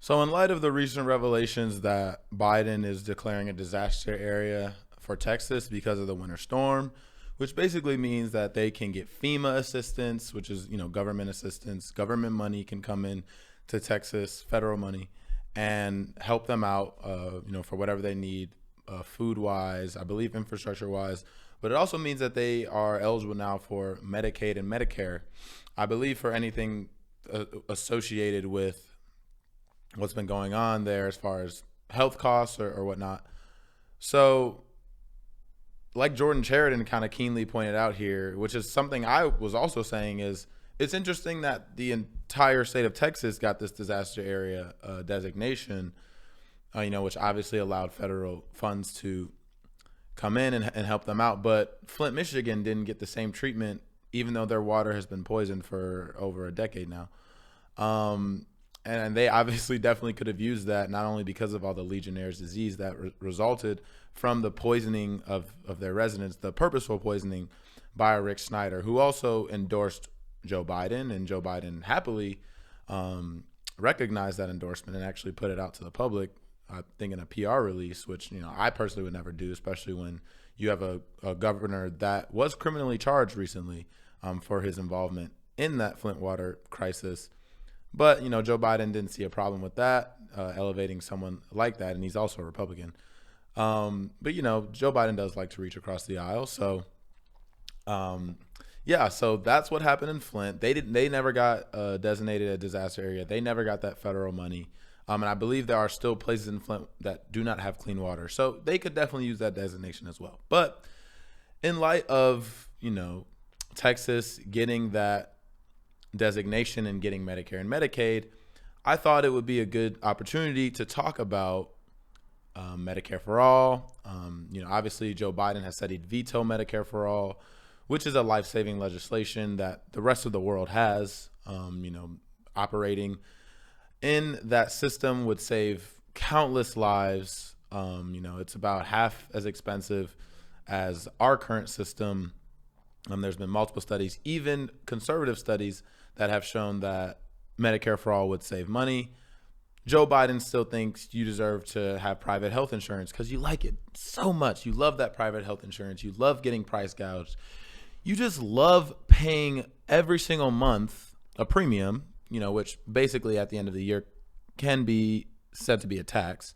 So, in light of the recent revelations that Biden is declaring a disaster area for Texas because of the winter storm, which basically means that they can get FEMA assistance, which is, government assistance, government money can come in to Texas, federal money, and help them out, for whatever they need, food wise, I believe infrastructure wise. But it also means that they are eligible now for Medicaid and Medicare, I believe, for anything associated with what's been going on there as far as health costs or whatnot. So, like Jordan Sheridan kind of keenly pointed out here, which is something I was also saying, is it's interesting that the entire state of Texas got this disaster area designation, which obviously allowed federal funds to come in and help them out. But Flint, Michigan didn't get the same treatment, even though their water has been poisoned for over a decade now. And they obviously definitely could have used that, not only because of all the Legionnaire's disease that resulted from the poisoning of their residents, the purposeful poisoning by Rick Snyder, who also endorsed Joe Biden, and Joe Biden happily recognized that endorsement and actually put it out to the public, I think in a PR release, which I personally would never do, especially when you have a governor that was criminally charged recently for his involvement in that Flint water crisis. But, Joe Biden didn't see a problem with that, elevating someone like that, and he's also a Republican. But, Joe Biden does like to reach across the aisle. So, so that's what happened in Flint. They never got designated a disaster area. They never got that federal money. And I believe there are still places in Flint that do not have clean water. So they could definitely use that designation as well. But in light of, Texas getting that designation and getting Medicare and Medicaid, I thought it would be a good opportunity to talk about Medicare for all. Obviously Joe Biden has said he'd veto Medicare for all, which is a life-saving legislation that the rest of the world has. Operating in that system would save countless lives. It's about half as expensive as our current system. There's been multiple studies, even conservative studies, that have shown that Medicare for all would save money. Joe Biden still thinks you deserve to have private health insurance because you like it so much. You love that private health insurance. You love getting price gouged. You just love paying every single month a premium, which basically at the end of the year can be said to be a tax.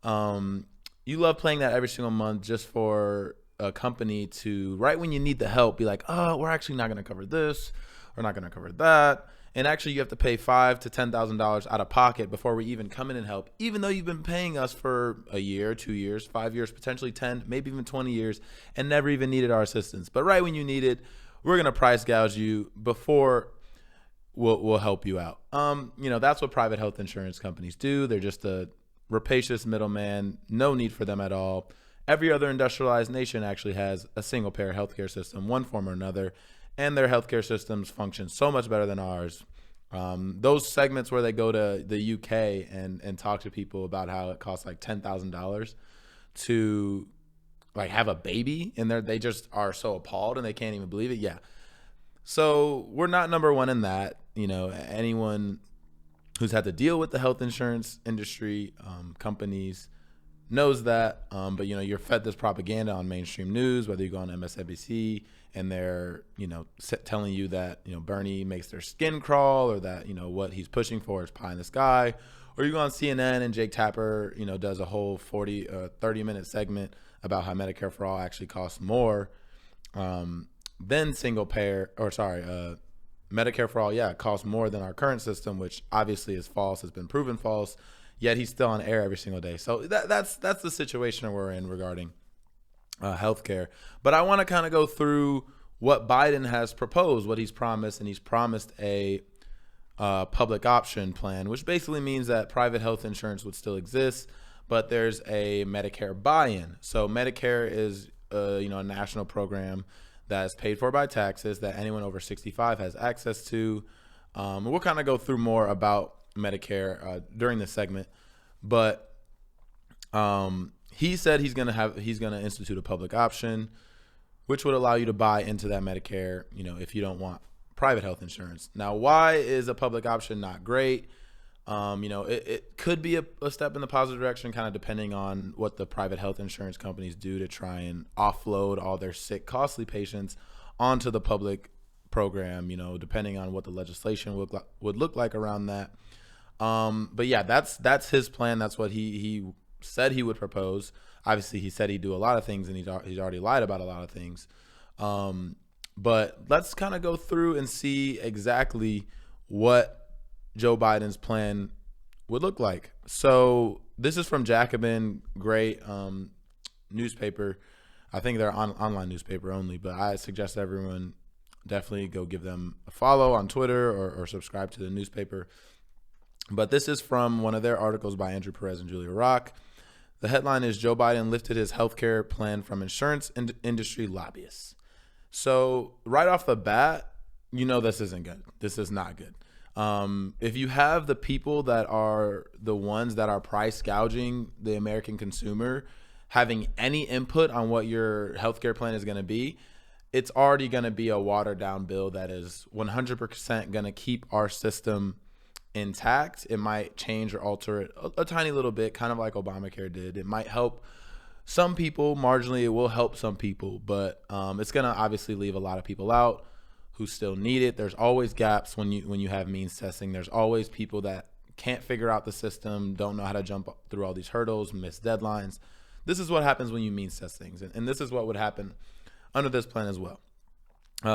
You love paying that every single month just for a company to, right when you need the help, be like, oh, we're actually not going to cover this. We're not going to cover that. And actually you have to pay $5,000 to $10,000 out of pocket before we even come in and help, even though you've been paying us for a year, 2 years, 5 years, potentially 10, maybe even 20 years, and never even needed our assistance. But right when you need it, we're going to price gouge you before we'll help you out. That's what private health insurance companies do. They're just a rapacious middleman, no need for them at all. Every other industrialized nation actually has a single payer healthcare system, one form or another, and their healthcare systems function so much better than ours. Those segments where they go to the UK and talk to people about how it costs like $10,000 to like have a baby, and they just are so appalled and they can't even believe it. Yeah. So we're not number one in that. Anyone who's had to deal with the health insurance industry, companies, knows that. But you're fed this propaganda on mainstream news, whether you go on MSNBC and they're telling you that Bernie makes their skin crawl, or that what he's pushing for is pie in the sky, or you go on CNN and Jake Tapper does a whole 30-minute segment about how Medicare for all actually costs more than single payer, Medicare for all, costs more than our current system, which obviously is false, has been proven false. Yet he's still on air every single day. So that's the situation we're in regarding healthcare. But I want to kind of go through what Biden has proposed, what he's promised, and he's promised a public option plan, which basically means that private health insurance would still exist, but there's a Medicare buy-in. So Medicare is a national program that is paid for by taxes that anyone over 65 has access to. We'll kind of go through more about Medicare during this segment, but he said he's gonna institute a public option, which would allow you to buy into that Medicare, if you don't want private health insurance. Now, why is a public option not great? It could be a step in the positive direction, kind of depending on what the private health insurance companies do to try and offload all their sick, costly patients onto the public program, depending on what the legislation would look like around that. But yeah, that's his plan. That's what he said he would propose. Obviously, he said he'd do a lot of things, and he's already lied about a lot of things. But let's kind of go through and see exactly what Joe Biden's plan would look like. So this is from Jacobin, great newspaper. I think they're online newspaper only, but I suggest everyone definitely go give them a follow on Twitter or subscribe to the newspaper. But this is from one of their articles by Andrew Perez and Julia Rock. The headline is Joe Biden lifted his healthcare plan from insurance industry lobbyists. So right off the bat, this isn't good. This is not good. If you have the people that are the ones that are price gouging the American consumer having any input on what your healthcare plan is going to be, it's already going to be a watered down bill that is 100% going to keep our system intact. It might change or alter it a tiny little bit, kind of like Obamacare did. It might help some people marginally. It will help some people, but it's going to obviously leave a lot of people out who still need it. There's always gaps when you have means testing. There's always people that can't figure out the system, don't know how to jump through all these hurdles, miss deadlines. This is what happens when you means test things, and this is what would happen under this plan as well.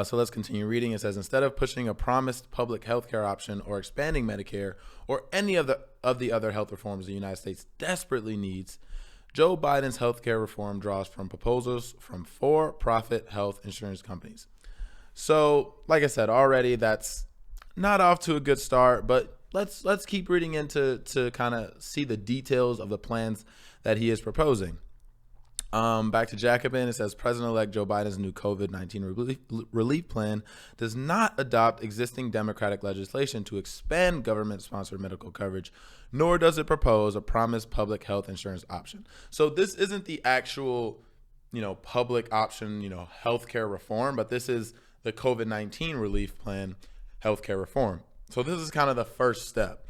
So let's continue reading. It says, instead of pushing a promised public health care option or expanding Medicare or any of the other health reforms the United States desperately needs, Joe Biden's health care reform draws from proposals from for-profit health insurance companies. So, like I said already, that's not off to a good start, but let's keep reading into to kind of see the details of the plans that he is proposing. Back to Jacobin, it says President-elect Joe Biden's new COVID-19 relief plan does not adopt existing Democratic legislation to expand government-sponsored medical coverage, nor does it propose a promised public health insurance option. So this isn't the actual, public option, healthcare reform, but this is the COVID-19 relief plan healthcare reform. So this is kind of the first step.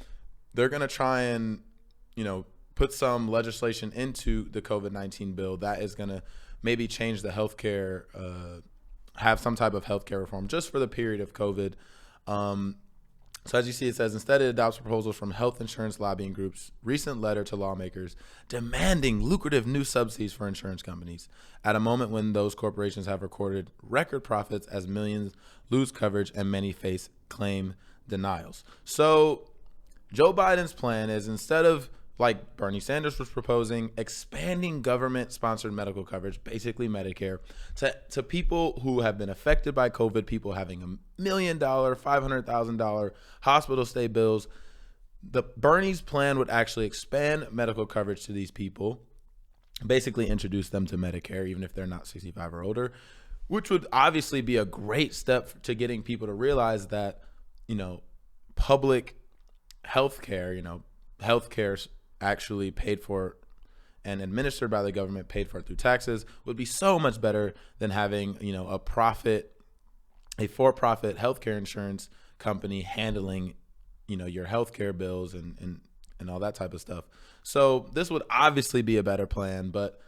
They're going to try and, put some legislation into the COVID-19 bill that is going to maybe change the healthcare, have some type of healthcare reform just for the period of COVID. So as you see, it says, instead it adopts proposals from health insurance lobbying groups' recent letter to lawmakers demanding lucrative new subsidies for insurance companies at a moment when those corporations have recorded record profits as millions lose coverage and many face claim denials. So Joe Biden's plan is, instead of, like Bernie Sanders was proposing, expanding government-sponsored medical coverage, basically Medicare, to people who have been affected by COVID, people having $1 million, $500,000 hospital stay bills. The Bernie's plan would actually expand medical coverage to these people, basically introduce them to Medicare, even if they're not 65 or older, which would obviously be a great step to getting people to realize that, public healthcare, healthcare actually paid for and administered by the government, paid for through taxes, would be so much better than having, a for-profit healthcare insurance company handling, your healthcare bills and all that type of stuff. So this would obviously be a better plan, but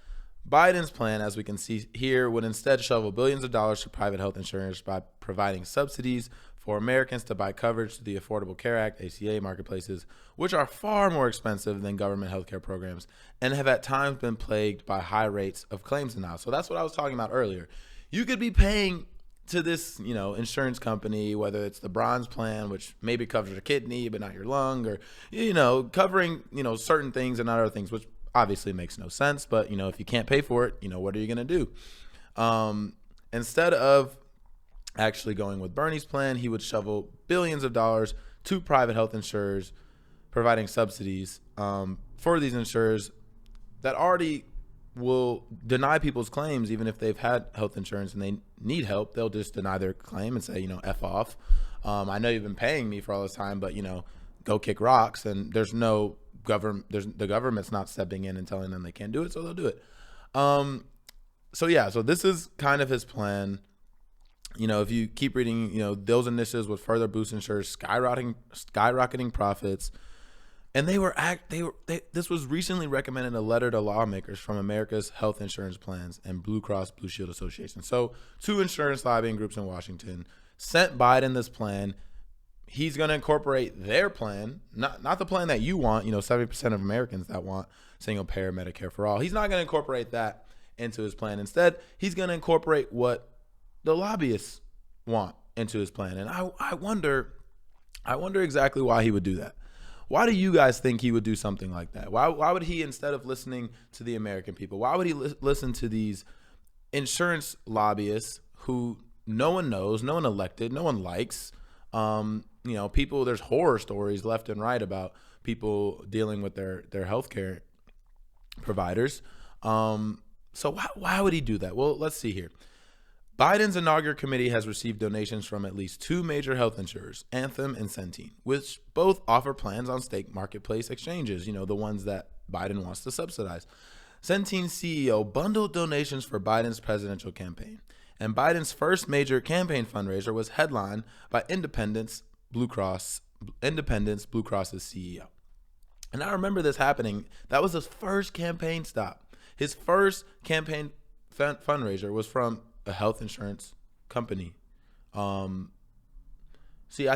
Biden's plan, as we can see here, would instead shovel billions of dollars to private health insurers by providing subsidies for Americans to buy coverage through the Affordable Care Act, ACA marketplaces, which are far more expensive than government healthcare programs and have at times been plagued by high rates of claims denial. So that's what I was talking about earlier. You could be paying to this, insurance company, whether it's the bronze plan, which maybe covers your kidney but not your lung, or, covering, certain things and not other things, which obviously makes no sense. But, if you can't pay for it, what are you going to do? Instead of actually going with Bernie's plan, he would shovel billions of dollars to private health insurers, providing subsidies for these insurers that already will deny people's claims. Even if they've had health insurance and they need help, they'll just deny their claim and say, F off. I know you've been paying me for all this time, but, go kick rocks. And there's no government, the government's not stepping in and telling them they can't do it, so they'll do it. So this is kind of his plan. If you keep reading, those initiatives would further boost insurers skyrocketing profits, And this was recently recommended in a letter to lawmakers from America's health insurance plans and Blue Cross Blue Shield Association. So two insurance lobbying groups in Washington sent Biden this plan. He's going to incorporate their plan, not the plan that you want, 70% of Americans that want single payer Medicare for all. He's not going to incorporate that into his plan. Instead, he's going to incorporate what the lobbyists want into his plan. And I wonder exactly why he would do that. Why do you guys think he would do something like that? Why would he, instead of listening to the American people, why would he listen to these insurance lobbyists who no one knows, no one elected, no one likes? People, there's horror stories left and right about people dealing with their healthcare providers. So why would he do that? Well, let's see here. Biden's inaugural committee has received donations from at least two major health insurers, Anthem and Centene, which both offer plans on state marketplace exchanges, the ones that Biden wants to subsidize. Centene's CEO bundled donations for Biden's presidential campaign, and Biden's first major campaign fundraiser was headlined by Independence Blue Cross's CEO. And I remember this happening. That was his first campaign stop. His first campaign fundraiser was from a health insurance company. I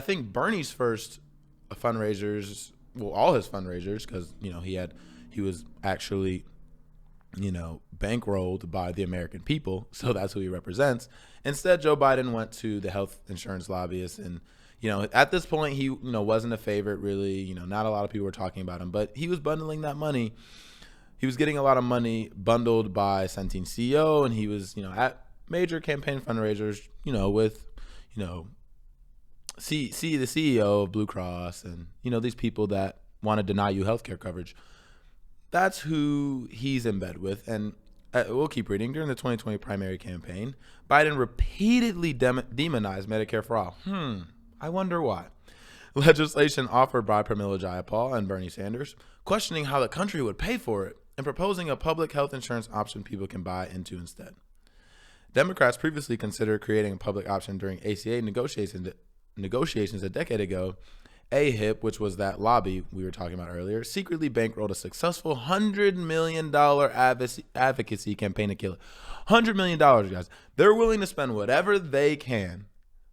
think Bernie's first fundraisers, all his fundraisers, because he was actually bankrolled by the American people, so that's who he represents. Instead, Joe Biden went to the health insurance lobbyists, and at this point he wasn't a favorite really. Not a lot of people were talking about him, but he was bundling that money. He was getting a lot of money bundled by Centene CEO, and he was at major campaign fundraisers, with, the CEO of Blue Cross and, these people that want to deny you healthcare coverage. That's who he's in bed with. And we'll keep reading. During the 2020 primary campaign, Biden repeatedly demonized Medicare for all. I wonder why. Legislation offered by Pramila Jayapal and Bernie Sanders, questioning how the country would pay for it and proposing a public health insurance option people can buy into instead. Democrats previously considered creating a public option during ACA negotiations a decade ago. AHIP, which was that lobby we were talking about earlier, secretly bankrolled a successful $100 million advocacy campaign to kill it. $100 million, guys. They're willing to spend whatever they can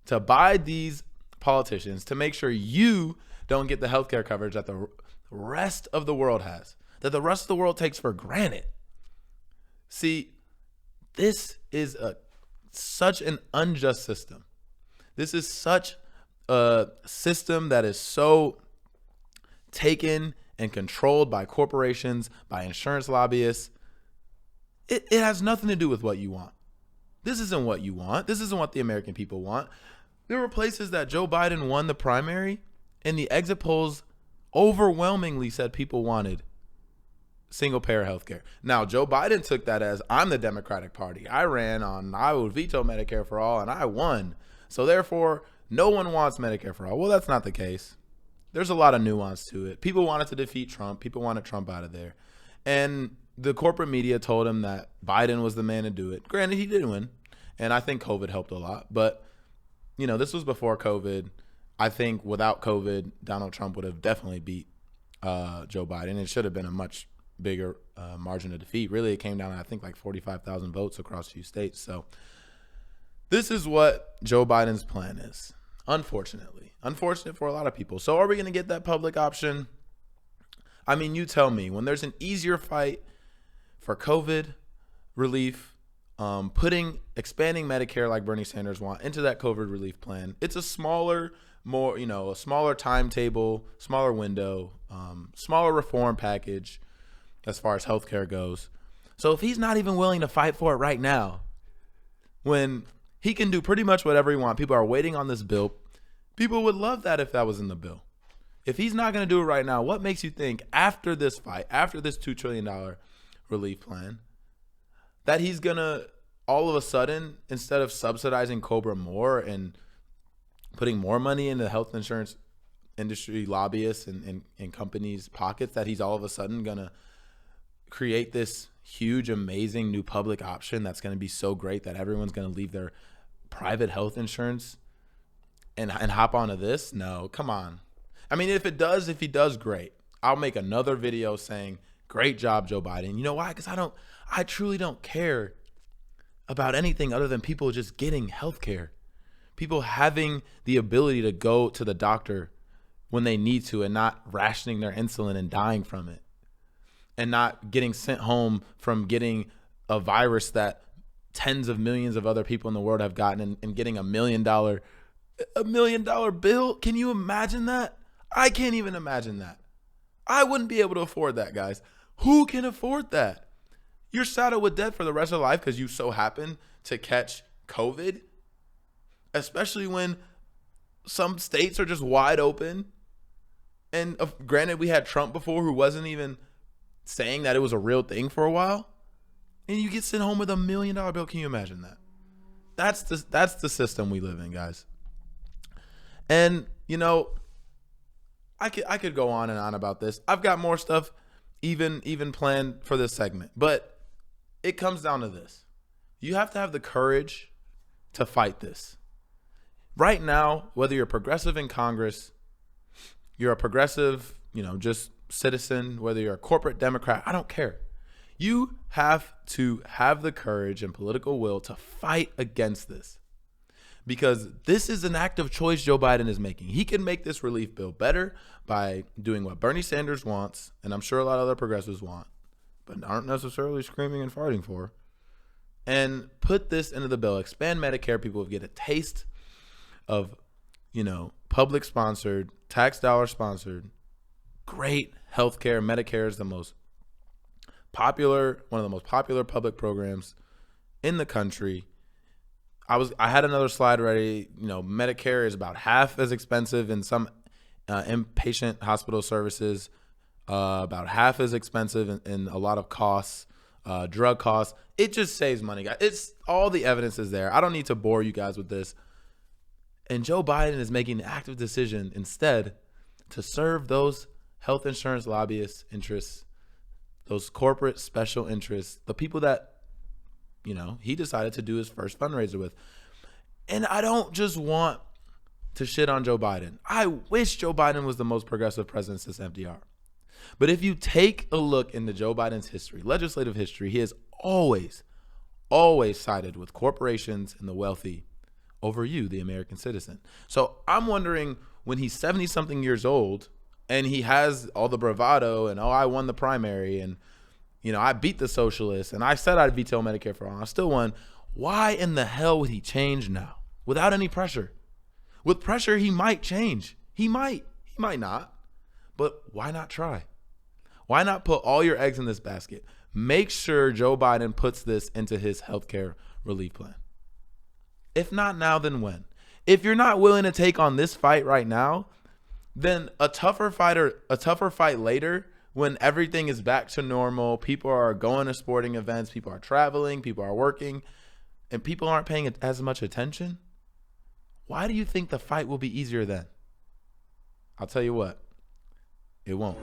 to buy these politicians to make sure you don't get the healthcare coverage that the rest of the world has, that the rest of the world takes for granted. See, this is such an unjust system. This is such a system that is so taken and controlled by corporations, by insurance lobbyists. It has nothing to do with what you want. This isn't what you want. This isn't what the American people want. There were places that Joe Biden won the primary, and the exit polls overwhelmingly said people wanted single payer healthcare. Now, Joe Biden took that as, I'm the Democratic Party. I would veto Medicare for all, and I won. So therefore, no one wants Medicare for all. Well, that's not the case. There's a lot of nuance to it. People wanted to defeat Trump. People wanted Trump out of there. And the corporate media told him that Biden was the man to do it. Granted, he didn't win. And I think COVID helped a lot. But, this was before COVID. I think without COVID, Donald Trump would have definitely beat Joe Biden. It should have been a much bigger margin of defeat. Really, it came down to, I think, like 45,000 votes across a few states. So this is what Joe Biden's plan is, unfortunately. Unfortunate for a lot of people. So are we going to get that public option? I mean, you tell me. When there's an easier fight for COVID relief, expanding Medicare like Bernie Sanders want into that COVID relief plan, it's a smaller, a smaller timetable, smaller window, smaller reform package as far as healthcare goes. So if he's not even willing to fight for it right now, when he can do pretty much whatever he wants, people are waiting on this bill. People would love that if that was in the bill. If he's not going to do it right now, what makes you think after this fight, after this $2 trillion relief plan, that he's going to all of a sudden, instead of subsidizing Cobra more and putting more money into the health insurance industry lobbyists and companies' pockets, that he's all of a sudden going to create this huge, amazing new public option that's going to be so great that everyone's going to leave their private health insurance and hop onto this? No, come on. I mean, if he does, great. I'll make another video saying, great job, Joe Biden. You know why? Because I truly don't care about anything other than people just getting health care. People having the ability to go to the doctor when they need to and not rationing their insulin and dying from it. And not getting sent home from getting a virus that tens of millions of other people in the world have gotten and getting $1 million bill. Can you imagine that? I can't even imagine that. I wouldn't be able to afford that, guys. Who can afford that? You're saddled with debt for the rest of life because you so happen to catch COVID, especially when some states are just wide open. And granted, we had Trump before who wasn't even saying that it was a real thing for a while. And you get sent home with $1 million bill. Can you imagine that? That's the system we live in, guys. And, you know, I could go on and on about this. I've got more stuff even planned for this segment. But it comes down to this. You have to have the courage to fight this. Right now, whether you're progressive in Congress, you're a progressive, just citizen, whether you're a corporate Democrat, I don't care. You have to have the courage and political will to fight against this. Because this is an act of choice Joe Biden is making. He can make this relief bill better by doing what Bernie Sanders wants, and I'm sure a lot of other progressives want, but aren't necessarily screaming and fighting for, and put this into the bill. Expand Medicare. People get a taste of, public sponsored, tax dollar sponsored, great healthcare. Medicare is one of the most popular public programs in the country. I had another slide ready. Medicare is about half as expensive in some inpatient hospital services, about half as expensive in a lot of costs, drug costs. It just saves money, guys. It's all the evidence is there. I don't need to bore you guys with this. And Joe Biden is making the active decision instead to serve those health insurance lobbyists' interests, those corporate special interests, the people that, he decided to do his first fundraiser with. And I don't just want to shit on Joe Biden. I wish Joe Biden was the most progressive president since FDR. But if you take a look into Joe Biden's history, legislative history, he has always sided with corporations and the wealthy over you, the American citizen. So I'm wondering, when he's 70-something years old and he has all the bravado and, I won the primary and, I beat the socialists and I said I'd veto Medicare for all, I still won. Why in the hell would he change now without any pressure? With pressure, he might change. He might not. But why not try? Why not put all your eggs in this basket? Make sure Joe Biden puts this into his healthcare relief plan. If not now, then when? If you're not willing to take on this fight right now, then a tougher fight later, when everything is back to normal, people are going to sporting events, people are traveling, people are working, and people aren't paying as much attention. Why do you think the fight will be easier then? I'll tell you what, it won't.